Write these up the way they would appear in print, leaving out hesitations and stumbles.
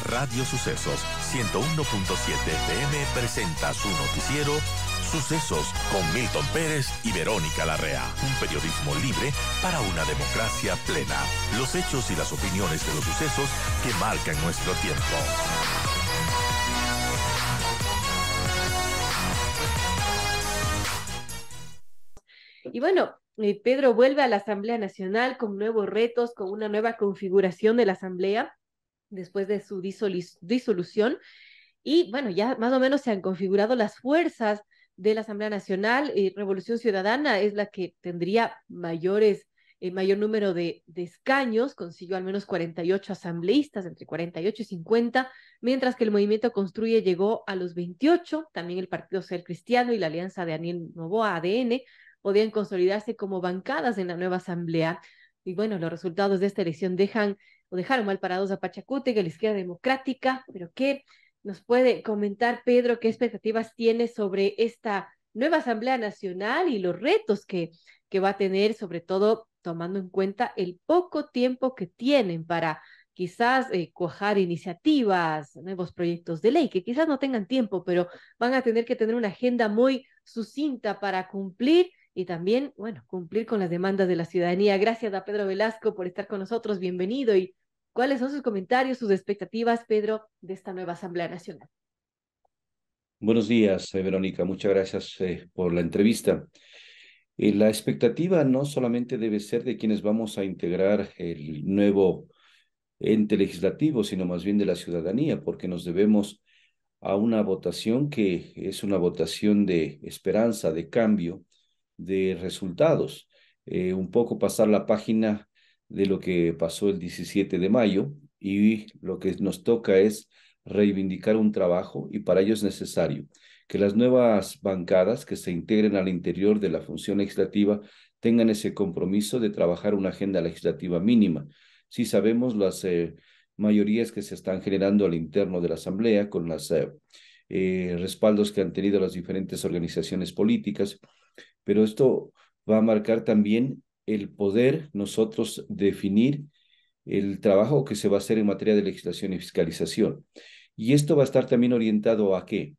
Radio Sucesos 101.7 FM presenta su noticiero Sucesos con Milton Pérez y Verónica Larrea. Un periodismo libre para una democracia plena. Los hechos y las opiniones de los sucesos que marcan nuestro tiempo. Y bueno, Pedro vuelve a la Asamblea Nacional con nuevos retos, con una nueva configuración de la Asamblea después de su disolución. Y bueno, ya más o menos se han configurado las fuerzas de la Asamblea Nacional. Revolución Ciudadana es la que tendría mayor número de escaños, consiguió al menos 48 asambleístas, entre 48 y 50, mientras que el Movimiento Construye llegó a los 28. También el Partido Social Cristiano y la Alianza de Daniel Noboa, ADN, podían consolidarse como bancadas en la nueva asamblea. Y bueno, los resultados de esta elección dejaron mal parados a Pachacútec, a la izquierda democrática. Pero ¿qué nos puede comentar, Pedro? ¿Qué expectativas tiene sobre esta nueva Asamblea Nacional y los retos que va a tener, sobre todo tomando en cuenta el poco tiempo que tienen para quizás cuajar iniciativas, nuevos proyectos de ley, que quizás no tengan tiempo, pero van a tener que tener una agenda muy sucinta para cumplir y también, bueno, cumplir con las demandas de la ciudadanía? Gracias a Pedro Velasco por estar con nosotros. Bienvenido. ¿Y cuáles son sus comentarios, sus expectativas, Pedro, de esta nueva Asamblea Nacional? Buenos días, Verónica. Muchas gracias por la entrevista. La expectativa no solamente debe ser de quienes vamos a integrar el nuevo ente legislativo, sino más bien de la ciudadanía, porque nos debemos a una votación que es una votación de esperanza, de cambio, de resultados. Un poco pasar la página de lo que pasó el 17 de mayo y lo que nos toca es reivindicar un trabajo, y para ello es necesario que las nuevas bancadas que se integren al interior de la función legislativa tengan ese compromiso de trabajar una agenda legislativa mínima. Sí sabemos las mayorías que se están generando al interno de la Asamblea con los respaldos que han tenido las diferentes organizaciones políticas, pero esto va a marcar también el poder nosotros definir el trabajo que se va a hacer en materia de legislación y fiscalización. Y esto va a estar también orientado ¿a qué?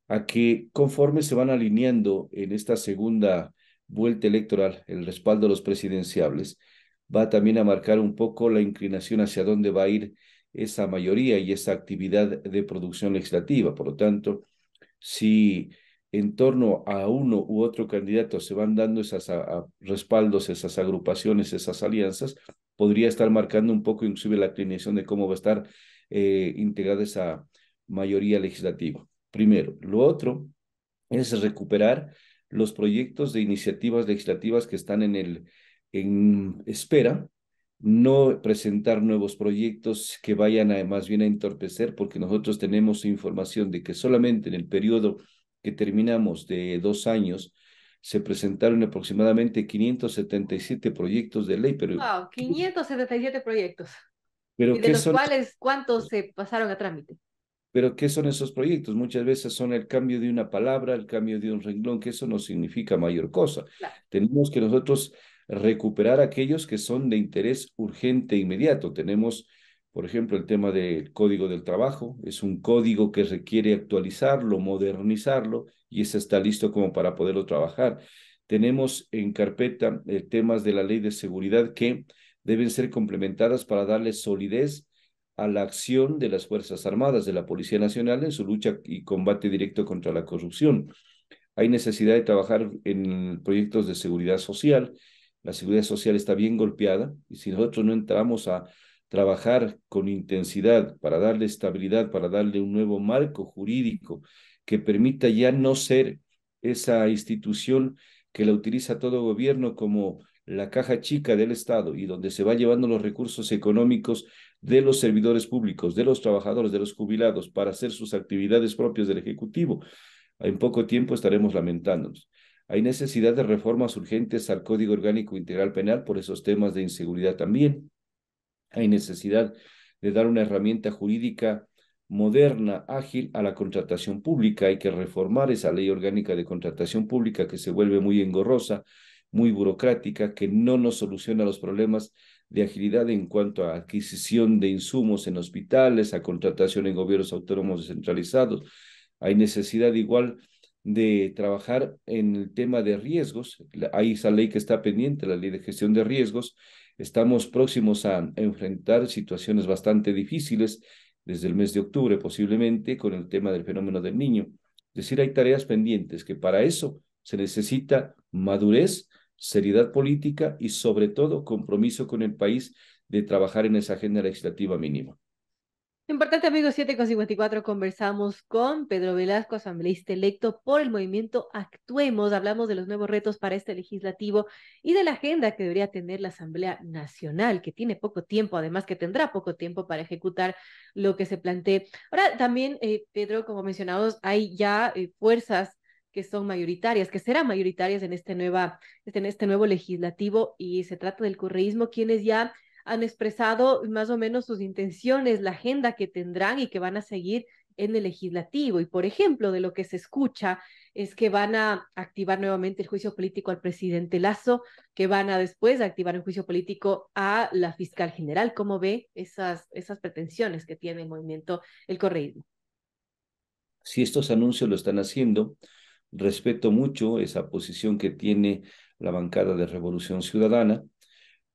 A que conforme se van alineando en esta segunda vuelta electoral el respaldo a los presidenciables, va también a marcar un poco la inclinación hacia dónde va a ir esa mayoría y esa actividad de producción legislativa. Por lo tanto, si en torno a uno u otro candidato se van dando esos respaldos, esas agrupaciones, esas alianzas, podría estar marcando un poco inclusive la inclinación de cómo va a estar integrada esa mayoría legislativa. Primero. Lo otro es recuperar los proyectos de iniciativas legislativas que están en espera, no presentar nuevos proyectos que vayan más bien a entorpecer, porque nosotros tenemos información de que solamente en el periodo que terminamos de 2 años se presentaron aproximadamente 577 proyectos de ley, Wow, 577 proyectos. ¿Y pero de ¿qué los son? cuales cuántos se pasaron a trámite? Pero ¿qué son esos proyectos? Muchas veces son el cambio de una palabra, el cambio de un renglón, que eso no significa mayor cosa. Claro. Tenemos que nosotros recuperar aquellos que son de interés urgente e inmediato. Tenemos, por ejemplo, el tema del Código del Trabajo. Es un código que requiere actualizarlo, modernizarlo, y ese está listo como para poderlo trabajar. Tenemos en carpeta temas de la Ley de Seguridad que deben ser complementadas para darle solidez a la acción de las Fuerzas Armadas, de la Policía Nacional en su lucha y combate directo contra la corrupción. Hay necesidad de trabajar en proyectos de seguridad social. La seguridad social está bien golpeada, y si nosotros no entramos a trabajar con intensidad para darle estabilidad, para darle un nuevo marco jurídico que permita ya no ser esa institución que la utiliza todo gobierno como la caja chica del Estado y donde se va llevando los recursos económicos de los servidores públicos, de los trabajadores, de los jubilados, para hacer sus actividades propias del Ejecutivo, en poco tiempo estaremos lamentándonos. Hay necesidad de reformas urgentes al Código Orgánico Integral Penal por esos temas de inseguridad también. Hay necesidad de dar una herramienta jurídica moderna, ágil a la contratación pública. Hay que reformar esa ley orgánica de contratación pública que se vuelve muy engorrosa, muy burocrática, que no nos soluciona los problemas de agilidad en cuanto a adquisición de insumos en hospitales, a contratación en gobiernos autónomos descentralizados. Hay necesidad igual de trabajar en el tema de riesgos. Hay esa ley que está pendiente, la ley de gestión de riesgos. Estamos próximos a enfrentar situaciones bastante difíciles desde el mes de octubre, posiblemente, con el tema del fenómeno del Niño. Es decir, hay tareas pendientes que para eso se necesita madurez, seriedad política y sobre todo compromiso con el país de trabajar en esa agenda legislativa mínima. Importante, amigos, 7:54 conversamos con Pedro Velasco, asambleísta electo por el movimiento Actuemos. Hablamos de los nuevos retos para este legislativo y de la agenda que debería tener la Asamblea Nacional, que tiene poco tiempo, además que tendrá poco tiempo para ejecutar lo que se plantee. Ahora, también, Pedro, como mencionamos, hay ya fuerzas que son mayoritarias, que serán mayoritarias en en este nuevo legislativo, y se trata del correísmo, quienes ya han expresado más o menos sus intenciones, la agenda que tendrán y que van a seguir en el legislativo. Y, por ejemplo, de lo que se escucha es que van a activar nuevamente el juicio político al presidente Lazo, que van a después activar un juicio político a la fiscal general. ¿Cómo ve esas pretensiones que tiene el movimiento, el correísmo? Si estos anuncios lo están haciendo, respeto mucho esa posición que tiene la bancada de Revolución Ciudadana,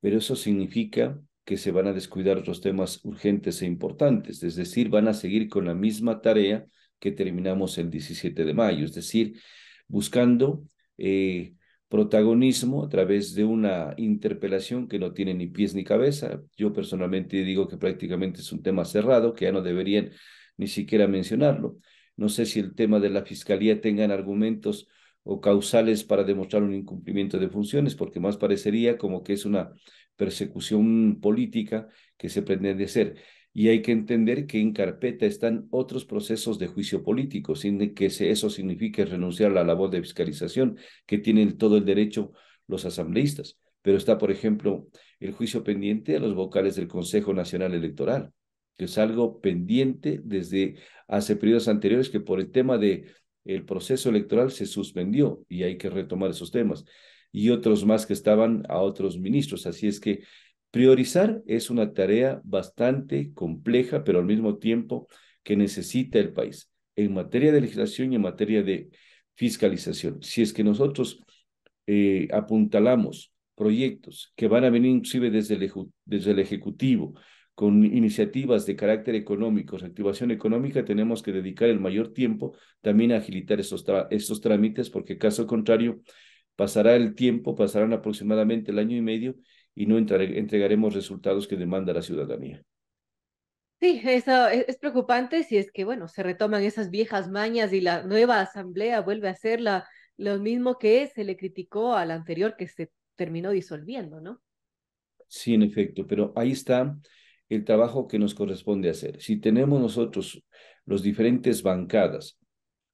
pero eso significa que se van a descuidar otros temas urgentes e importantes, es decir, van a seguir con la misma tarea que terminamos el 17 de mayo, es decir, buscando protagonismo a través de una interpelación que no tiene ni pies ni cabeza. Yo personalmente digo que prácticamente es un tema cerrado, que ya no deberían ni siquiera mencionarlo. No sé si el tema de la fiscalía tengan argumentos o causales para demostrar un incumplimiento de funciones, porque más parecería como que es una persecución política que se pretende hacer. Y hay que entender que en carpeta están otros procesos de juicio político, sin que eso signifique renunciar a la labor de fiscalización que tienen todo el derecho los asambleístas. Pero está, por ejemplo, el juicio pendiente a los vocales del Consejo Nacional Electoral, que es algo pendiente desde hace periodos anteriores que por el tema de el proceso electoral se suspendió y hay que retomar esos temas. Y otros más que estaban a otros ministros. Así es que priorizar es una tarea bastante compleja, pero al mismo tiempo que necesita el país en materia de legislación y en materia de fiscalización. Si es que nosotros apuntalamos proyectos que van a venir inclusive desde el Ejecutivo, con iniciativas de carácter económico, reactivación económica, tenemos que dedicar el mayor tiempo también a agilitar estos trámites, porque caso contrario, pasará el tiempo, pasarán aproximadamente el año y medio y no entregaremos resultados que demanda la ciudadanía. Sí, eso es preocupante si es que, bueno, se retoman esas viejas mañas y la nueva asamblea vuelve a hacer lo mismo que se le criticó a la anterior que se terminó disolviendo, ¿no? Sí, en efecto, pero ahí está el trabajo que nos corresponde hacer. Si tenemos nosotros, los diferentes bancadas,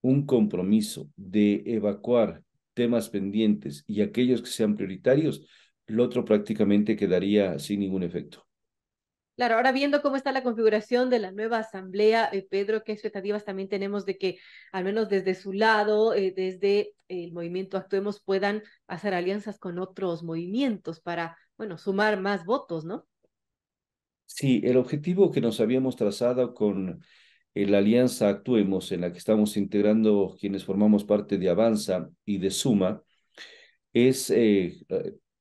un compromiso de evacuar temas pendientes y aquellos que sean prioritarios, lo otro prácticamente quedaría sin ningún efecto. Claro, ahora viendo cómo está la configuración de la nueva asamblea, Pedro, ¿qué expectativas también tenemos de que, al menos desde su lado, desde el movimiento Actuemos, puedan hacer alianzas con otros movimientos para, bueno, sumar más votos, ¿no? Sí, el objetivo que nos habíamos trazado con la alianza Actuemos, en la que estamos integrando quienes formamos parte de Avanza y de Suma, es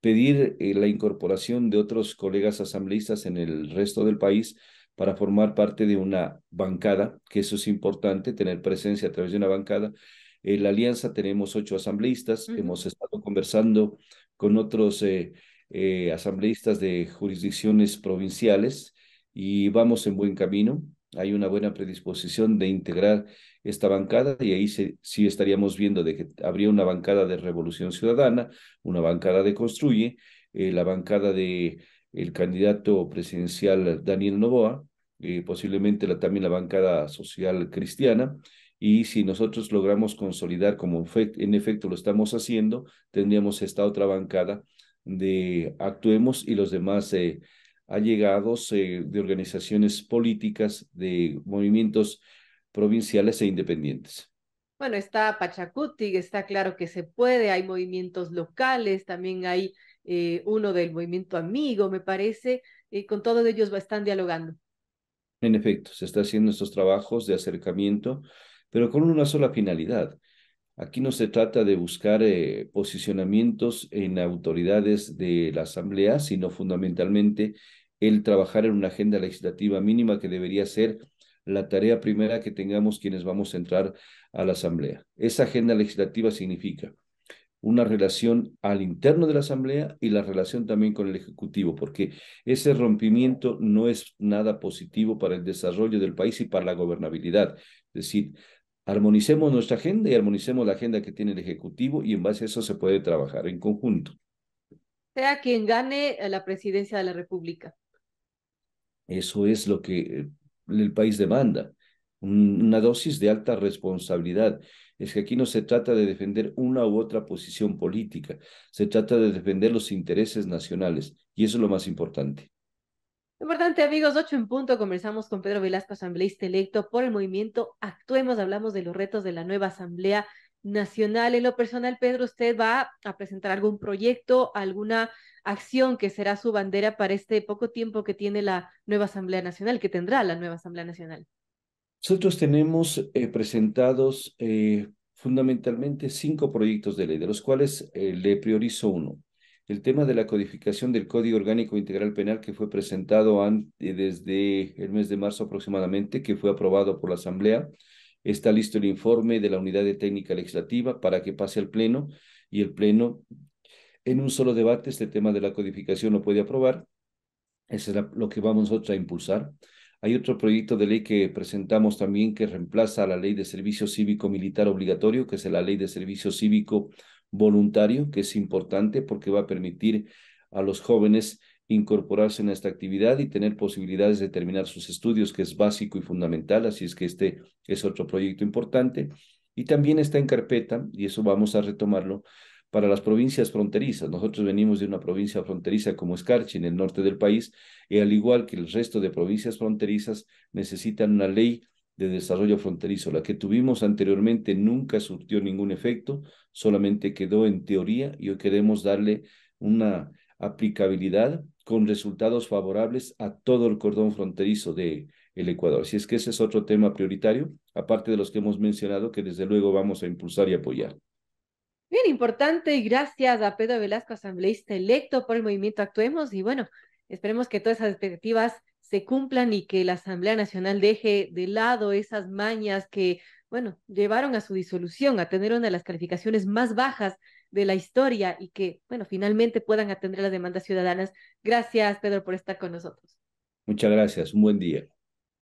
pedir la incorporación de otros colegas asambleístas en el resto del país para formar parte de una bancada, que eso es importante, tener presencia a través de una bancada. En la alianza tenemos 8 asambleístas, Ujú. hemos estado conversando con otros asambleístas de jurisdicciones provinciales y vamos en buen camino. Hay una buena predisposición de integrar esta bancada y ahí sí estaríamos viendo de que habría una bancada de Revolución Ciudadana, una bancada de Construye, la bancada de el candidato presidencial Daniel Noboa, posiblemente también la bancada social cristiana, y si nosotros logramos consolidar, como en efecto lo estamos haciendo, tendríamos esta otra bancada de Actuemos y los demás allegados de organizaciones políticas, de movimientos provinciales e independientes. Bueno, está Pachacuti, está claro que se puede, hay movimientos locales, también hay uno del movimiento Amigo, me parece, con todos ellos están dialogando. En efecto, se está haciendo estos trabajos de acercamiento, pero con una sola finalidad. Aquí no se trata de buscar posicionamientos en autoridades de la Asamblea, sino fundamentalmente el trabajar en una agenda legislativa mínima que debería ser la tarea primera que tengamos quienes vamos a entrar a la Asamblea. Esa agenda legislativa significa una relación al interno de la Asamblea y la relación también con el Ejecutivo, porque ese rompimiento no es nada positivo para el desarrollo del país y para la gobernabilidad. Es decir, armonicemos nuestra agenda y armonicemos la agenda que tiene el Ejecutivo y en base a eso se puede trabajar en conjunto. Sea quien gane la presidencia de la República. Eso es lo que el país demanda, una dosis de alta responsabilidad. Es que aquí no se trata de defender una u otra posición política, se trata de defender los intereses nacionales y eso es lo más importante. Importante, amigos, 8 en punto, conversamos con Pedro Velasco, asambleísta electo por el movimiento Actuemos, hablamos de los retos de la nueva Asamblea Nacional. En lo personal, Pedro, ¿usted va a presentar algún proyecto, alguna acción que será su bandera para este poco tiempo que tiene la nueva Asamblea Nacional, que tendrá la nueva Asamblea Nacional? Nosotros tenemos presentados fundamentalmente 5 proyectos de ley, de los cuales le priorizo uno. El tema de la codificación del Código Orgánico Integral Penal que fue presentado desde el mes de marzo aproximadamente, que fue aprobado por la Asamblea. Está listo el informe de la Unidad de Técnica Legislativa para que pase al Pleno y el Pleno en un solo debate este tema de la codificación lo puede aprobar. Eso es lo que vamos nosotros a impulsar. Hay otro proyecto de ley que presentamos también que reemplaza a la ley de servicio cívico militar obligatorio, que es la ley de servicio cívico voluntario, que es importante porque va a permitir a los jóvenes incorporarse en esta actividad y tener posibilidades de terminar sus estudios, que es básico y fundamental. Así es que este es otro proyecto importante. Y también está en carpeta, y eso vamos a retomarlo, para las provincias fronterizas. Nosotros venimos de una provincia fronteriza como Escarchi, en el norte del país, y al igual que el resto de provincias fronterizas, necesitan una ley de desarrollo fronterizo. La que tuvimos anteriormente nunca surtió ningún efecto, solamente quedó en teoría y hoy queremos darle una aplicabilidad con resultados favorables a todo el cordón fronterizo de el Ecuador. Así es que ese es otro tema prioritario, aparte de los que hemos mencionado, que desde luego vamos a impulsar y apoyar. Bien importante, y gracias a Pedro Velasco, asambleísta electo por el movimiento Actuemos, y bueno, esperemos que todas esas expectativas se cumplan y que la Asamblea Nacional deje de lado esas mañas que, bueno, llevaron a su disolución, a tener una de las calificaciones más bajas de la historia y que, bueno, finalmente puedan atender las demandas ciudadanas. Gracias, Pedro, por estar con nosotros. Muchas gracias, un buen día.